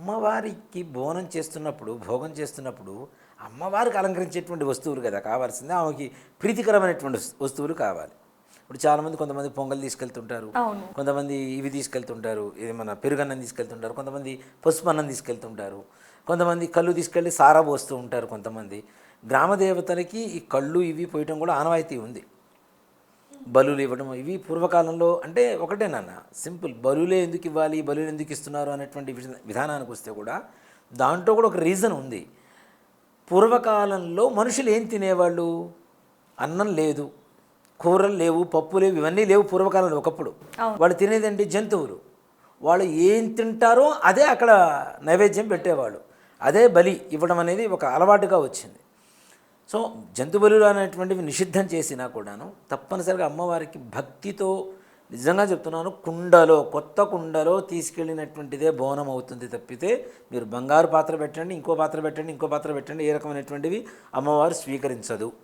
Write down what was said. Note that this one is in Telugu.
అమ్మవారికి బోనం చేస్తున్నప్పుడు, భోగం చేస్తున్నప్పుడు అమ్మవారికి అలంకరించేటువంటి వస్తువులు కదా కావాల్సింది. ఆమెకి ప్రీతికరమైనటువంటి వస్తువులు కావాలి. ఇప్పుడు చాలామంది కొంతమంది పొంగల్ తీసుకెళ్తుంటారు, అవును. కొంతమంది ఇవి తీసుకెళ్తుంటారు, ఇది మన పెరుగన్నం తీసుకెళ్తుంటారు, కొంతమంది పసుపు అన్నం తీసుకెళ్తుంటారు, కొంతమంది కళ్ళు తీసుకెళ్ళి సారా పోస్తూ ఉంటారు. కొంతమంది గ్రామ దేవతలకి ఈ కళ్ళు ఇవి పోయటం కూడా ఆనవాయితీ ఉంది. బలులు ఇవ్వడం ఇవి పూర్వకాలంలో అంటే ఒకటే నాన్న, సింపుల్. బలులే ఎందుకు ఇవ్వాలి, బలులు ఎందుకు ఇస్తున్నారు అనేటువంటి విధానానికి వస్తే కూడా దాంట్లో కూడా ఒక రీజన్ ఉంది. పూర్వకాలంలో మనుషులు ఏం తినేవాళ్ళు? అన్నం లేదు, కూరలు లేవు, పప్పు లేవు, ఇవన్నీ లేవు పూర్వకాలంలో. ఒకప్పుడు వాళ్ళు తినేదండి జంతువులు. వాళ్ళు ఏం తింటారో అదే అక్కడ నైవేద్యం పెట్టేవాళ్ళు. అదే బలి ఇవ్వడం అనేది ఒక అలవాటుగా వచ్చింది. సో జంతు బలులు అనేటువంటివి నిషిద్ధం చేసినా కూడాను తప్పనిసరిగా అమ్మవారికి భక్తితో, నిజంగా చెప్తున్నాను, కుండలో, కొత్త కుండలో తీసుకెళ్ళినటువంటిదే బోనం అవుతుంది తప్పితే మీరు బంగారు పాత్ర పెట్టండి, ఇంకో పాత్ర పెట్టండి, ఇంకో పాత్ర పెట్టండి, ఏ రకమైనటువంటివి అమ్మవారు స్వీకరించదు.